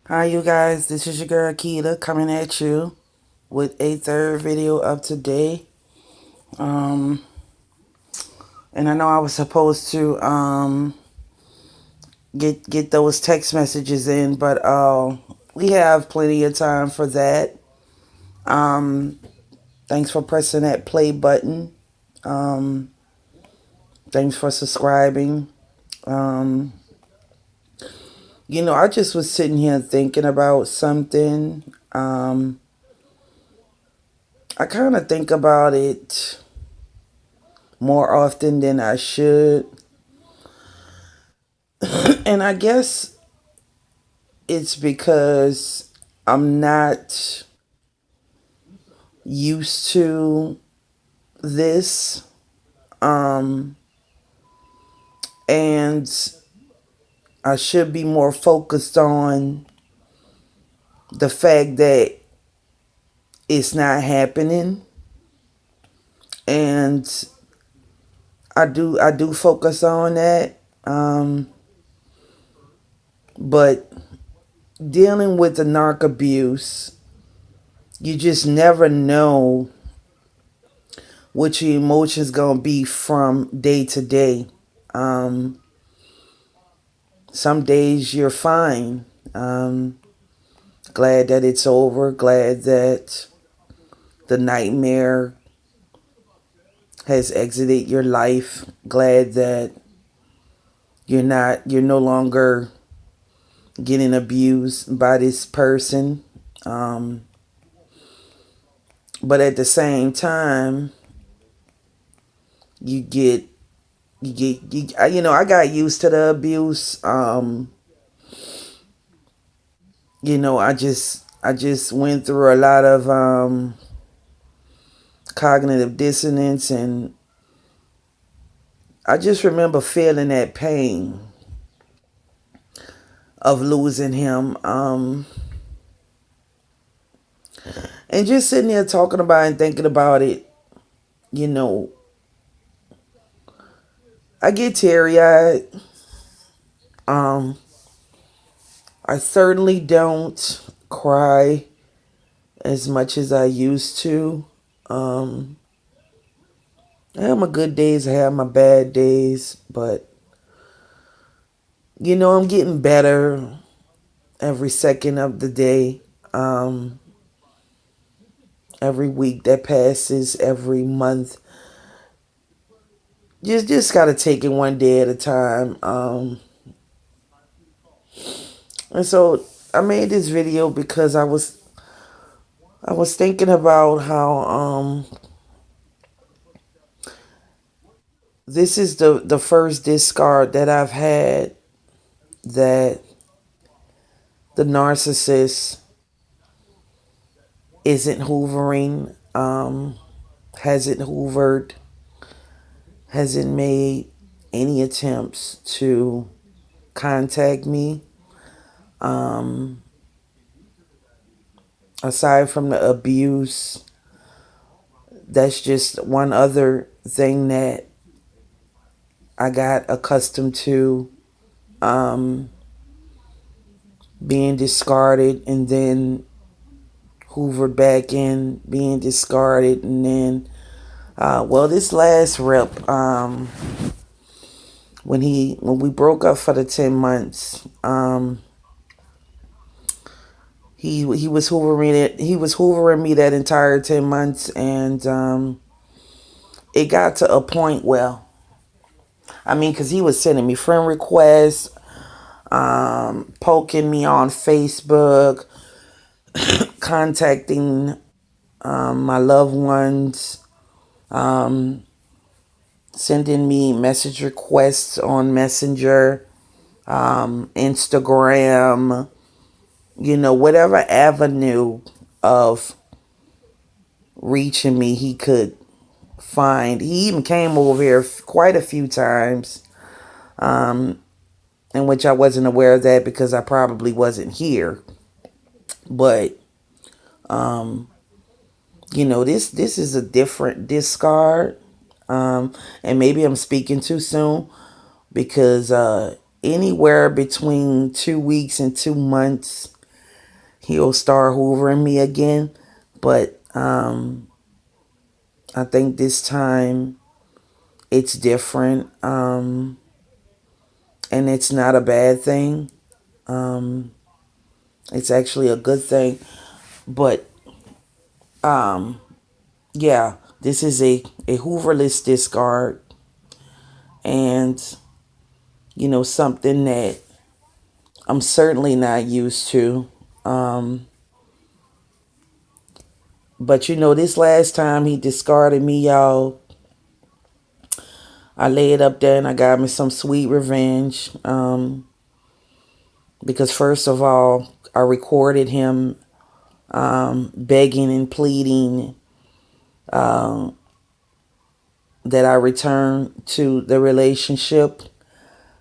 Hi, you guys. This is your girl Keita coming at you with a third video of today. Um, and I know I was supposed to get those text messages in, but we have plenty of time for that. Um, Thanks for pressing that play button. Um, Thanks for subscribing. Um, I just was sitting here thinking about something. I kind of think about it more often than I should. And I guess it's because I'm not used to this. Um, and I should be more focused on the fact that it's not happening. And I do focus on that. But dealing with the narc abuse, you just never know what your emotions gonna be from day to day. Um, some days you're fine. Glad that it's over. Glad that the nightmare has exited your life. Glad that you're no longer getting abused by this person. Um, but at the same time, you get I got used to the abuse. I just went through a lot of cognitive dissonance, and I just remember feeling that pain of losing him. And just sitting there talking about it and thinking about it, you know, I get teary eyed. Um, I certainly don't cry as much as I used to. Um, I have my good days, I have my bad days, but I'm getting better every second of the day. Um, every week that passes, every month. Just gotta take it one day at a time. And so I made this video because I was thinking about how this is the first discard that I've had that the narcissist isn't hoovering, hasn't hoovered, hasn't made any attempts to contact me. Um, Aside from the abuse, that's just one other thing that I got accustomed to, um, being discarded and then hoovered back in, being discarded, and then, this last rep, when we broke up for the 10 months, he was hoovering it. He was hoovering me that entire 10 months, and it got to a point where, because he was sending me friend requests, poking me on Facebook, contacting my loved ones, um, sending me message requests on Messenger, Instagram, whatever avenue of reaching me he could find. He even came over here quite a few times, in which I wasn't aware of that because I probably wasn't here. But this is a different discard. And maybe I'm speaking too soon because anywhere between 2 weeks and 2 months he'll start hoovering me again. But I think this time it's different. And it's not a bad thing. Um, it's actually a good thing. But yeah, this is a hooverless discard. And, something that I'm certainly not used to. Um, but this last time he discarded me, y'all, I laid up there and I got me some sweet revenge. Because first of all, I recorded him begging and pleading that I return to the relationship.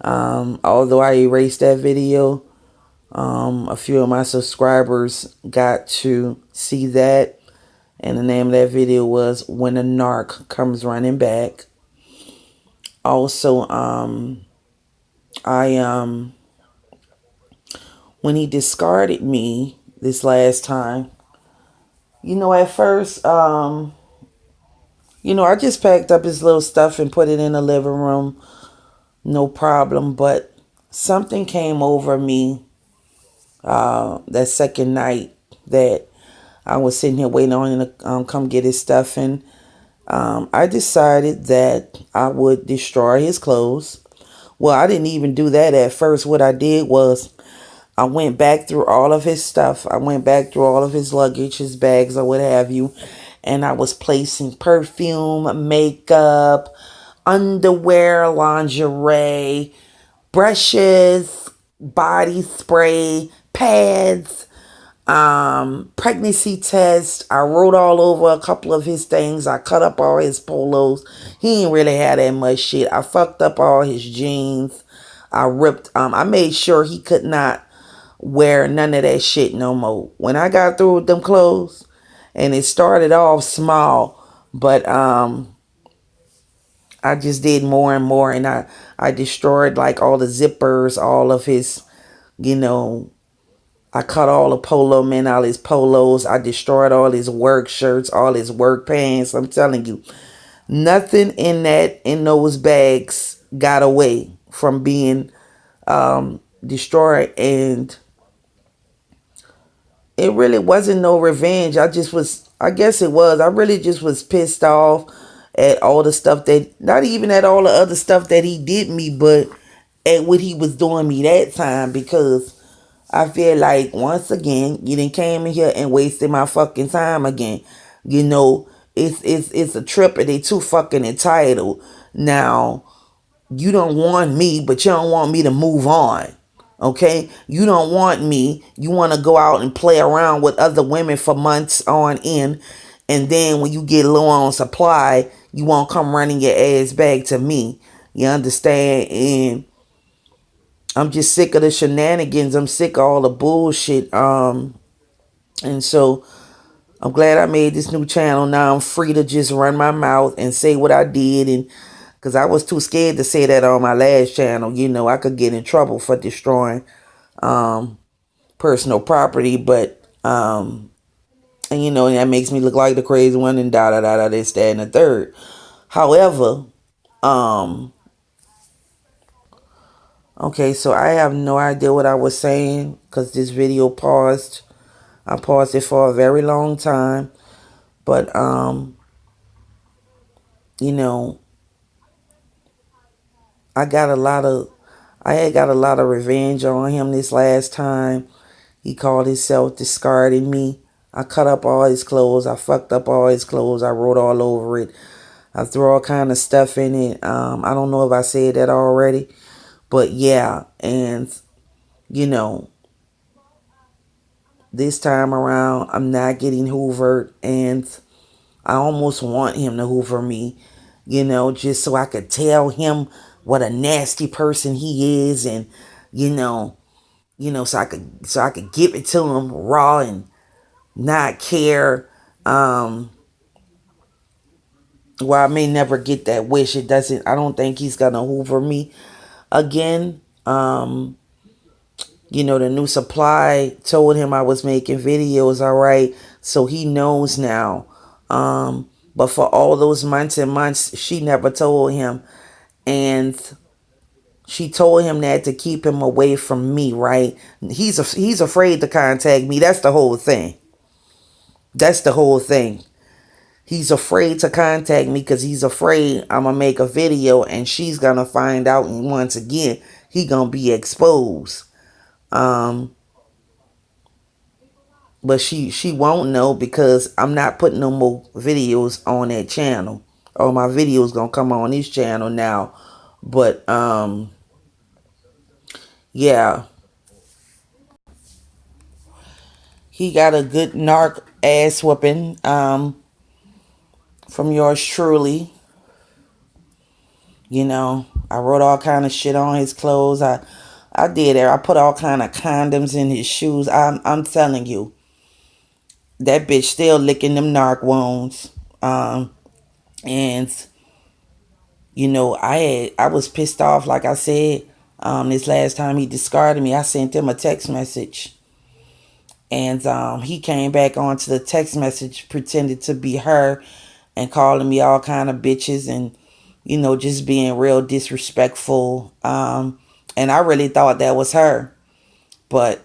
Although I erased that video, a few of my subscribers got to see that. And the name of that video was When a Narc Comes Running Back. Also, I when he discarded me this last time, at first, I just packed up his little stuff and put it in the living room, no problem. But something came over me that second night that I was sitting here waiting on him to come get his stuff, and I decided that I would destroy his clothes. Well, I didn't even do that at first. What I did was I went back through all of his stuff. I went back through all of his luggage, his bags, or what have you. And I was placing perfume, makeup, underwear, lingerie, brushes, body spray, pads, pregnancy test. I wrote all over a couple of his things. I cut up all his polos. He ain't really had that much shit. I fucked up all his jeans. I made sure he could not wear none of that shit no more. When I got through with them clothes, and it started off small, but I just did more and more, and I destroyed like all the zippers, all of his, I cut all the polo men, all his polos. I destroyed all his work shirts, all his work pants. I'm telling you, nothing in those bags got away from being destroyed. And it really wasn't no revenge. I guess it was. I really just was pissed off at all the stuff that, not even at all the other stuff that he did me, but at what he was doing me that time. Because I feel like, once again, you done came in here and wasted my fucking time again. It's a trip and they too fucking entitled. Now, you don't want me, but you don't want me to move on. Okay? You don't want me. You want to go out and play around with other women for months on end. And then when you get low on supply, you won't come running your ass back to me. You understand? And I'm just sick of the shenanigans. I'm sick of all the bullshit. And so I'm glad I made this new channel. Now I'm free to just run my mouth and say what I did. And because I was too scared to say that on my last channel. I could get in trouble for destroying personal property. But, and that makes me look like the crazy one and da da da da this, that, and the third. However, okay, so I have no idea what I was saying because this video paused. I paused it for a very long time. But, you know, I got a lot of, I had got a lot of revenge on him this last time. He called himself discarding me. I cut up all his clothes. I fucked up all his clothes. I wrote all over it. I threw all kind of stuff in it. I don't know if I said that already. But yeah, and, this time around, I'm not getting hoovered. And I almost want him to hoover me, just so I could tell him what a nasty person he is. And, so I could give it to him raw and not care. Well, I may never get that wish. I don't think he's gonna hoover me again. The new supply told him I was making videos, all right, so he knows now. But for all those months and months, she never told him. And she told him that to keep him away from me, right? He's afraid to contact me. That's the whole thing. That's the whole thing. He's afraid to contact me because he's afraid I'm gonna make a video and she's gonna find out, and once again he gonna be exposed. Um, but she won't know because I'm not putting no more videos on that channel. All my videos gonna come on this channel now. But yeah, he got a good narc ass whooping from yours truly. I wrote all kind of shit on his clothes. I did it. I put all kind of condoms in his shoes. I'm telling you, that bitch still licking them narc wounds. And I was pissed off. Like I said, this last time he discarded me, I sent him a text message, and he came back onto the text message, pretended to be her, and calling me all kind of bitches, and just being real disrespectful. And I really thought that was her, but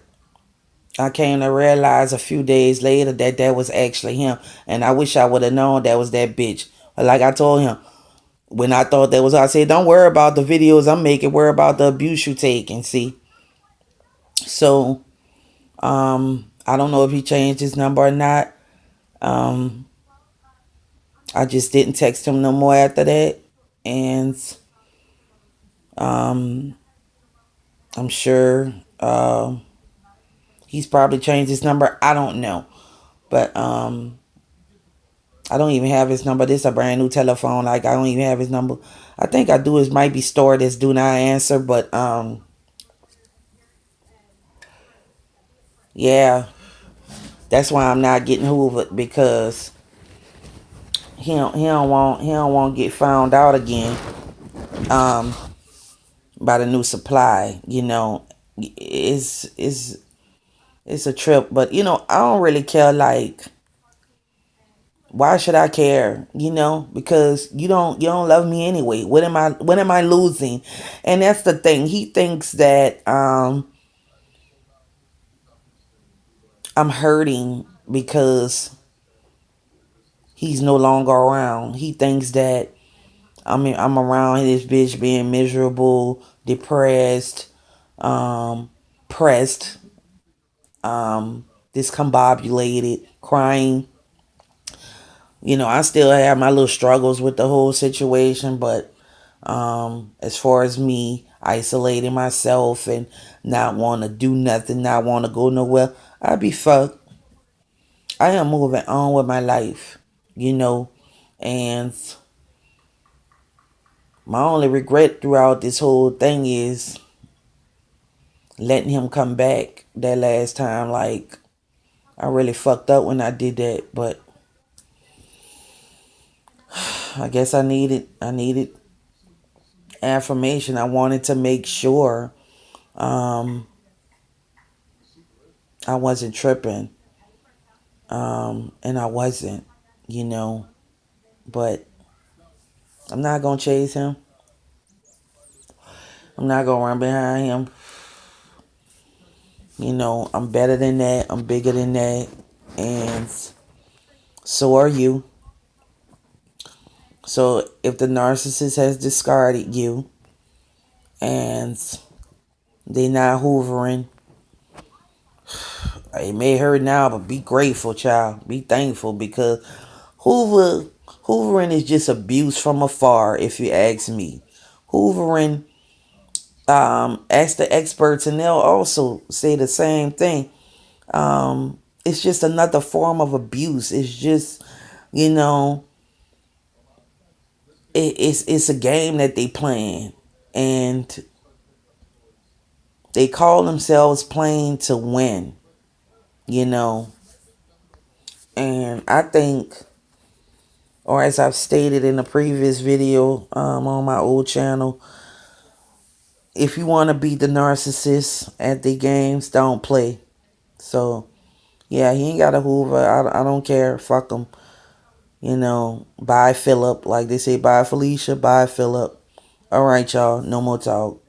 I came to realize a few days later that that was actually him. And I wish I would have known that was that bitch. Like I told him, when I thought that was her, I said, don't worry about the videos I'm making, worry about the abuse you take and see. So, I don't know if he changed his number or not. Um, I just didn't text him no more after that. And um, I'm sure he's probably changed his number. I don't know. But I don't even have his number. This is a brand new telephone. Like, I don't even have his number. I think I do. It might be stored as do not answer. But yeah, that's why I'm not getting hoovered, because he don't want to get found out again um by the new supply. It's a trip. But I don't really care. Like, why should I care? Because you don't love me anyway. What am I losing? And that's the thing. He thinks that I'm hurting because he's no longer around. He thinks that I'm around this bitch being miserable, depressed, um, pressed, discombobulated, crying. I still have my little struggles with the whole situation, but as far as me isolating myself and not want to do nothing, not want to go nowhere, I'd be fucked. I am moving on with my life, you know, and my only regret throughout this whole thing is letting him come back that last time. Like, I really fucked up when I did that, but I guess I needed affirmation. I wanted to make sure um, I wasn't tripping, and I wasn't, you know. But I'm not gonna chase him. I'm not gonna run behind him. I'm better than that. I'm bigger than that, and so are you. So if the narcissist has discarded you and they not hoovering, it may hurt now, but be grateful, child. Be thankful, because hoovering is just abuse from afar, if you ask me. Hoovering, ask the experts and they'll also say the same thing. It's just another form of abuse. It's just, you know, it's a game that they playing, and they call themselves playing to win, you know. And I think, or as I've stated in a previous video on my old channel, if you want to be the narcissist at the games, don't play. So, yeah, he ain't got a Hoover. I don't care. Fuck him. You know, bye Philip. Like they say, bye Felicia, bye Philip. All right, y'all. No more talk.